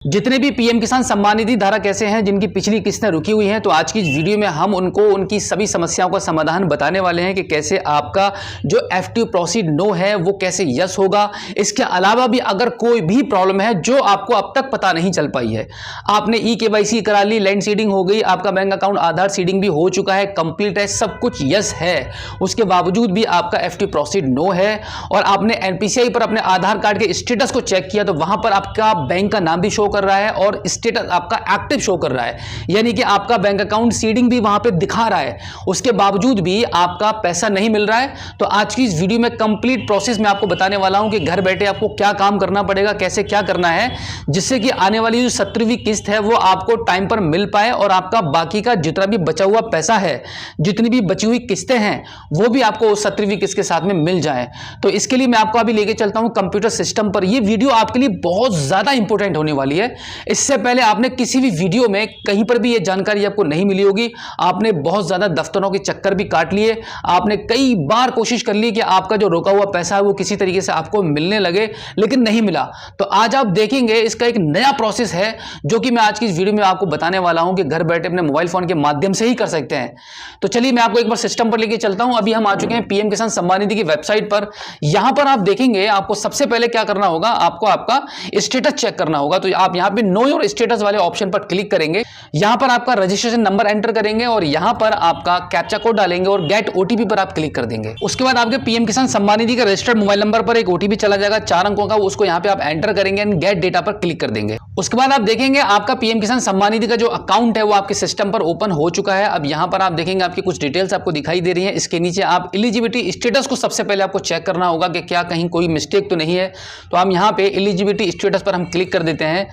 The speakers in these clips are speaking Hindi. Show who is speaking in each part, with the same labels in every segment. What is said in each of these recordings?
Speaker 1: जितने भी पीएम किसान सम्मान निधि धारक ऐसे हैं जिनकी पिछली किस्तें रुकी हुई हैं, तो आज की इस वीडियो में हम उनको उनकी सभी समस्याओं का समाधान बताने वाले हैं कि कैसे आपका जो FTO प्रोसीड नो है वो कैसे यस होगा। इसके अलावा भी अगर कोई भी प्रॉब्लम है जो आपको अब तक पता नहीं चल पाई है, आपने KYC करा ली, लैंड सीडिंग हो गई, आपका बैंक अकाउंट आधार सीडिंग भी हो चुका है, कंप्लीट है, सब कुछ यस है, उसके बावजूद भी आपका FTO प्रोसीड नो है और आपने NPCI पर अपने आधार कार्ड के स्टेटस को चेक किया तो वहां पर आपका बैंक का नाम भी शो कर रहा है और स्टेटस आपका एक्टिव शो कर रहा है, यानी कि आपका बैंक अकाउंट सीडिंग भी वहां पे दिखा रहा है, उसके बावजूद भी आपका पैसा नहीं मिल रहा है। तो आज की इस वीडियो में कंप्लीट प्रोसेस मैं आपको बताने वाला हूं कि घर बैठे आपको क्या काम करना पड़ेगा, कैसे क्या करना है, जिससे कि आने वाली जो 17वीं किस्त है वो आपको टाइम पर मिल पाए और आपका बाकी का जितना भी बचा हुआ पैसा है, जितनी भी बची हुई किस्तें हैं वो भी आपको 17वीं किस्त के साथ में मिल जाए। तो इसके लिए मैं आपको अभी लेके चलता हूं कंप्यूटर सिस्टम पर। यह वीडियो आपके लिए बहुत ज्यादा इंपॉर्टेंट होने वाली है। इससे पहले आपने किसी भी वीडियो में कहीं पर भी यह जानकारी आपको नहीं मिली होगी। आपने बहुत ज्यादा दफ्तरों के चक्कर भी काट लिए, आपने कई बार कोशिश कर ली कि आपका जो रोका हुआ पैसा है वो किसी तरीके से आपको मिलने लगे, लेकिन नहीं मिला। तो आज आप देखेंगे इसका एक नया प्रोसेस है जो कि मैं आज की इस वीडियो में आपको बताने वाला हूं कि घर बैठे अपने मोबाइल फोन के माध्यम से ही कर सकते हैं। तो चलिए मैं आपको एक बार सिस्टम पर लेके चलता हूं। अभी हम आ चुके हैं पीएम किसान सम्मान निधि की वेबसाइट पर। यहां पर आप देखेंगे आपको सबसे पहले क्या करना होगा, आपको आपका स्टेटस चेक करना होगा। तो आप यहां पे नो योर स्टेटस वाले ऑप्शन पर क्लिक करेंगे, यहां पर आपका रजिस्ट्रेशन नंबर एंटर करेंगे और यहां पर आपका कैप्चा कोड डालेंगे और गेट ओटीपी पर आप क्लिक कर देंगे। उसके बाद आपके पीएम किसान सम्मान निधि का रजिस्टर्ड मोबाइल नंबर पर एक ओटीपी चला जाएगा 4 अंकों का, उसको यहां पे आप एंटर करेंगे एंड गेट डेटा पर क्लिक कर देंगे। उसके बाद आप देखेंगे आपका पीएम किसान सम्मान निधि का जो अकाउंट है वो आपके सिस्टम पर ओपन हो चुका है। अब यहां पर आप देखेंगे आपकी कुछ डिटेल्स आपको दिखाई दे रही है। इसके नीचे आप एलिजिबिलिटी स्टेटस को सबसे पहले आपको चेक करना होगा कि क्या कहीं कोई मिस्टेक तो नहीं है। तो हम यहां पे एलिजिबिलिटी स्टेटस पर हम क्लिक कर देते हैं।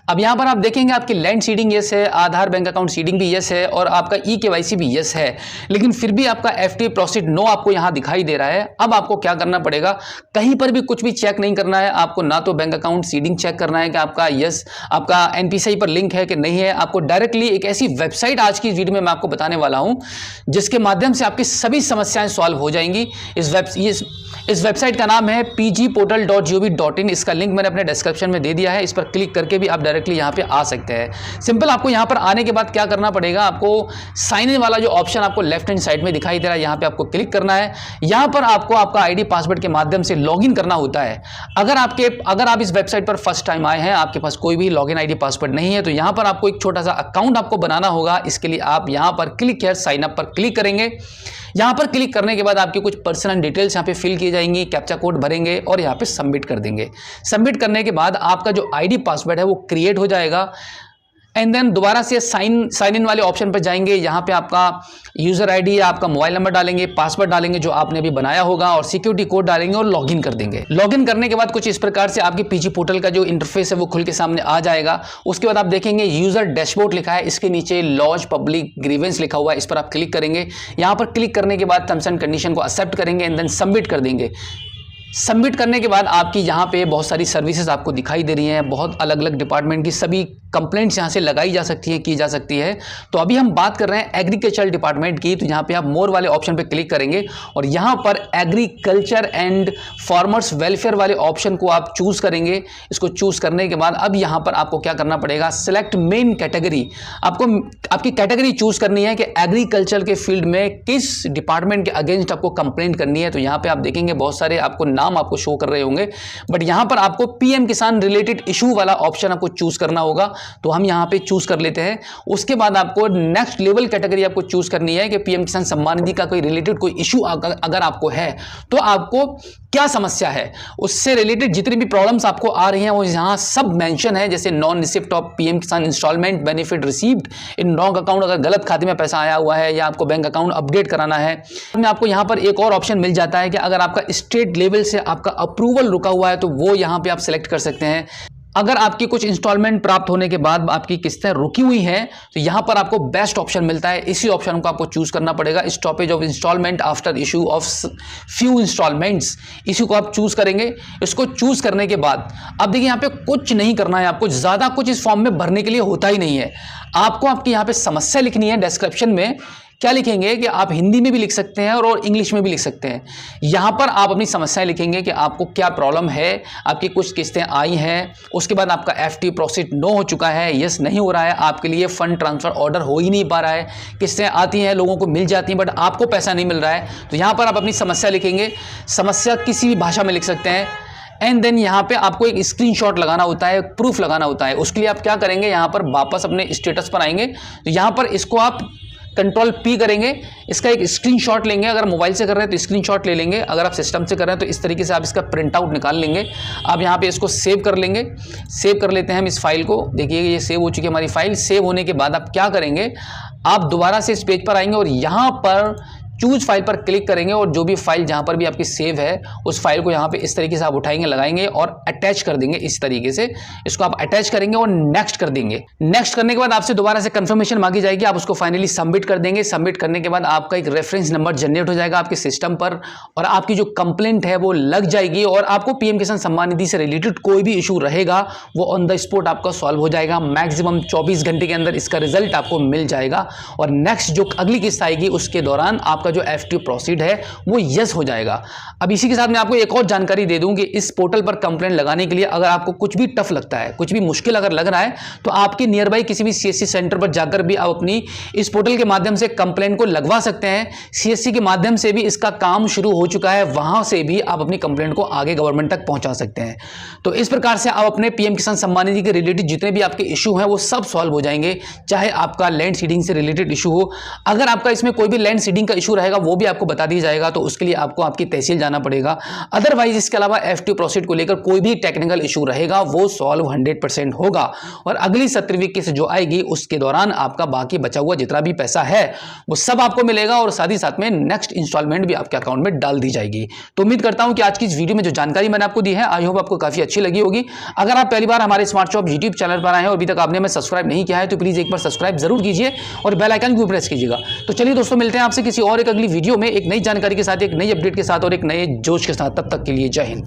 Speaker 1: अब यहां पर आप देखेंगे आपकी लैंड सीडिंग यस है, आधार बैंक अकाउंट सीडिंग भी यस है और आपका KYC भी यस है, लेकिन फिर भी आपका FTO प्रोसीड नो आपको यहां दिखाई दे रहा है। अब आपको क्या करना पड़ेगा, कहीं पर भी कुछ भी चेक नहीं करना है आपको, ना तो बैंक अकाउंट सीडिंग चेक करना है कि आपका यस आपका NPCI पर लिंक है कि नहीं है। आपको डायरेक्टली एक ऐसी वेबसाइट आज की वीडियो में मैं आपको बताने वाला हूं जिसके माध्यम से आपकी सभी समस्याएं सॉल्व हो जाएंगी। इस वेबसाइट का नाम है pgportal.gov.in। इसका लिंक मैंने अपने डिस्क्रिप्शन में दे दिया है, इस पर क्लिक करके भी आप डायरेक्टली यहां पे आ सकते हैं। सिंपल आपको यहां पर आने के बाद क्या करना पड़ेगा, आपको साइन इन वाला जो ऑप्शन आपको लेफ्ट हैंड साइड में दिखाई दे रहा है यहां पे आपको क्लिक करना है। यहां पर आपको आपका आईडी पासवर्ड के माध्यम से लॉगिन करना होता है। अगर आप इस वेबसाइट पर फर्स्ट टाइम आए हैं, आपके पास कोई भी लॉगिन आईडी पासवर्ड नहीं है, तो यहां पर आपको एक छोटा सा अकाउंट आपको बनाना होगा। इसके लिए आप यहां पर क्लिक हियर साइन अप पर क्लिक करेंगे। यहां पर क्लिक करने के बाद आपकी कुछ पर्सनल डिटेल्स यहां पे फिल की जाएंगी, कैप्चा कोड भरेंगे और यहां पे सबमिट कर देंगे। सबमिट करने के बाद आपका जो आईडी पासवर्ड है वो क्रिएट हो जाएगा एंड देन दोबारा से साइन इन वाले ऑप्शन पर जाएंगे। यहां पे आपका यूजर आईडी या आपका मोबाइल नंबर डालेंगे, पासवर्ड डालेंगे जो आपने अभी बनाया होगा और सिक्योरिटी कोड डालेंगे और लॉगिन कर देंगे। लॉगिन करने के बाद कुछ इस प्रकार से आपके पीजी पोर्टल का जो इंटरफेस है वो खुल के सामने आ जाएगा। उसके बाद आप देखेंगे यूजर डैशबोर्ड लिखा है, इसके नीचे लॉज पब्लिक ग्रीवेंस लिखा हुआ है, इस पर आप क्लिक करेंगे। यहां पर क्लिक करने के बाद टर्म्स एंड कंडीशन को एक्सेप्ट करेंगे एंड देन सबमिट कर देंगे। सबमिट करने के बाद आपकी यहाँ पे बहुत सारी सर्विसेज आपको दिखाई दे रही हैं, बहुत अलग अलग डिपार्टमेंट की सभी कंप्लेंट्स यहाँ से लगाई जा सकती है, की जा सकती है। तो अभी हम बात कर रहे हैं एग्रीकल्चर डिपार्टमेंट की। तो यहाँ पे आप मोर वाले ऑप्शन पे क्लिक करेंगे और यहाँ पर एग्रीकल्चर एंड फार्मर्स वेलफेयर वाले ऑप्शन को आप चूज करेंगे। इसको चूज करने के बाद अब यहाँ पर आपको क्या करना पड़ेगा, सिलेक्ट मेन कैटेगरी। आपको आपकी कैटेगरी चूज करनी है कि एग्रीकल्चर के फील्ड में किस डिपार्टमेंट के अगेंस्ट आपको कंप्लेंट करनी है। तो यहाँ पे आप देखेंगे बहुत सारे आपको नाम आपको शो कर रहे होंगे, बट यहां पर आपको पीएम किसान रिलेटेड इशू वाला ऑप्शन आपको चूज करना होगा। तो हम यहां पे चूज कर लेते हैं। उसके बाद आपको नेक्स्ट लेवल कैटेगरी आपको चूज करनी है कि पीएम किसान सम्मान निधि का कोई रिलेटेड कोई इशू अगर आपको है तो आपको क्या समस्या है, उससे रिलेटेड जितनी भी प्रॉब्लम्स आपको आ रही हैं वो यहां सब मेंशन है, जैसे non receipt of PM Kisan instalment benefit received in wrong account, अगर गलत खाते में पैसा आया हुआ है या आपको बैंक अकाउंट अपडेट कराना है। आपको यहां पर एक और ऑप्शन मिल जाता है कि अगर आपका स्टेट लेवल से आपका अप्रूवल रुका हुआ है तो वो यहां पे आप सिलेक्ट कर सकते हैं। अगर आपकी कुछ इंस्टॉलमेंट प्राप्त होने के बाद आपकी किस्तें रुकी हुई हैं तो यहां पर आपको बेस्ट ऑप्शन मिलता है, इसी ऑप्शन को आपको चूज करना पड़ेगा। Stoppage of instalment after issue of few instalments, इसी को आप चूज करेंगे। इसको चूज करने के बाद अब देखिए यहां पे कुछ नहीं करना है, आपको ज्यादा कुछ इस फॉर्म में भरने के लिए होता ही नहीं है। आपको आपकी यहां पे समस्या लिखनी है डिस्क्रिप्शन में क्या लिखेंगे कि आप हिंदी में भी लिख सकते हैं और इंग्लिश में भी लिख सकते हैं। यहाँ पर आप अपनी समस्याएं लिखेंगे कि आपको क्या प्रॉब्लम है, आपकी कुछ किस्तें आई हैं, उसके बाद आपका FT प्रोसीड नो हो चुका है, यस नहीं हो रहा है, आपके लिए फंड ट्रांसफर ऑर्डर हो ही नहीं पा रहा है, किस्तें आती हैं, लोगों को मिल जाती हैं बट आपको पैसा नहीं मिल रहा है। तो यहाँ पर आप अपनी समस्या लिखेंगे, समस्या किसी भी भाषा में लिख सकते हैं। एंड देन यहाँ पे आपको एक स्क्रीनशॉट लगाना होता है, प्रूफ लगाना होता है। उसके लिए आप क्या करेंगे, यहाँ पर वापस अपने स्टेटस पर आएंगे, तो यहाँ पर इसको आप Ctrl+P करेंगे, इसका एक स्क्रीनशॉट लेंगे। अगर मोबाइल से कर रहे हैं तो स्क्रीनशॉट ले लेंगे, अगर आप सिस्टम से कर रहे हैं तो इस तरीके से आप इसका प्रिंट आउट निकाल लेंगे। आप यहाँ पे इसको सेव कर लेंगे। सेव कर लेते हैं हम इस फाइल को। देखिए ये सेव हो चुकी है हमारी फाइल। सेव होने के बाद आप क्या करेंगे, आप दोबारा से इस पेज पर आएंगे और यहाँ पर चूज फाइल पर क्लिक करेंगे और जो भी फाइल जहां पर भी आपकी सेव है उस फाइल को यहां पे इस तरीके से आप उठाएंगे, लगाएंगे और अटैच कर देंगे। इस तरीके से इसको आप अटैच करेंगे और नेक्स्ट कर देंगे। नेक्स्ट करने के बाद आपसे दोबारा से कंफर्मेशन मांगी जाएगी, आप उसको फाइनली सबमिट कर देंगे। सबमिट करने के बाद आपका एक रेफरेंस नंबर जनरेट हो जाएगा आपके सिस्टम पर और आपकी जो कंप्लेंट है वो लग जाएगी और आपको पीएम किसान सम्मान निधि से रिलेटेड कोई भी इशू रहेगा वो ऑन द स्पॉट आपका सॉल्व हो जाएगा। मैक्सिमम 24 घंटे के अंदर इसका रिजल्ट आपको मिल जाएगा और नेक्स्ट जो अगली किस्त आएगी उसके दौरान आपका जो FT प्रोसीड है वो यस हो जाएगा। अब इसी के साथ मैं आपको एक और जानकारी दे दूं कि इस पोर्टल पर कंप्लेंट लगाने के लिए अगर आपको कुछ भी टफ लगता है, कुछ भी मुश्किल अगर लग रहा है तो आपके नियर बाई किसी भी CSC सेंटर पर जाकर भी आप अपनी इस पोर्टल के माध्यम से कंप्लेंट को लगवा सकते हैं। CSC के माध्यम से भी इसका काम शुरू हो चुका है, वहां से भी आप अपनी कंप्लेंट को आगे गवर्नमेंट तक पहुंचा सकते हैं। तो इस प्रकार से आप अपने पीएम किसान सम्मान निधि के रिलेटेड जितने भी आपके इशू हैं वो सब सॉल्व हो जाएंगे। चाहे आपका लैंड सीडिंग से रिलेटेड इशू हो, अगर आपका इसमें कोई भी लैंड सीडिंग का इशू रहेगा वो भी आपको बता दिया जाएगा, तो उसके लिए आपको आपकी तहसील जाना पड़ेगा। अदरवाइज इसके अलावा FT प्रोसीड को लेकर कोई भी टेक्निकल इशू रहेगा वो सॉल्व 100% होगा और अगली 17वीं किस्त जो आएगी उसके दौरान आपका बाकी बचा हुआ जितना भी पैसा है वो सब आपको मिलेगा और साथ ही साथ में नेक्स्ट इंस्टॉलमेंट भी आपके अकाउंट में डाल दी जाएगी। तो उम्मीद करता हूं कि आज की इस वीडियो में जो जानकारी मैंने आपको दी है आई होप आपको काफी अच्छी लगी होगी। अगर आप पहली बार हमारे स्मार्ट शॉप यूट्यूब चैनल पर आए हैं और अभी तक आपने हमें सब्सक्राइब नहीं किया है तो प्लीज एक बार सब्सक्राइब जरूर कीजिए और बेल आइकन को प्रेस कीजिएगा। तो चलिए दोस्तों, मिलते हैं आपसे किसी और एक अगली वीडियो में एक नई जानकारी के साथ, एक नई अपडेट के साथ और एक नए जोश के साथ। तब तक के लिए जय हिंद।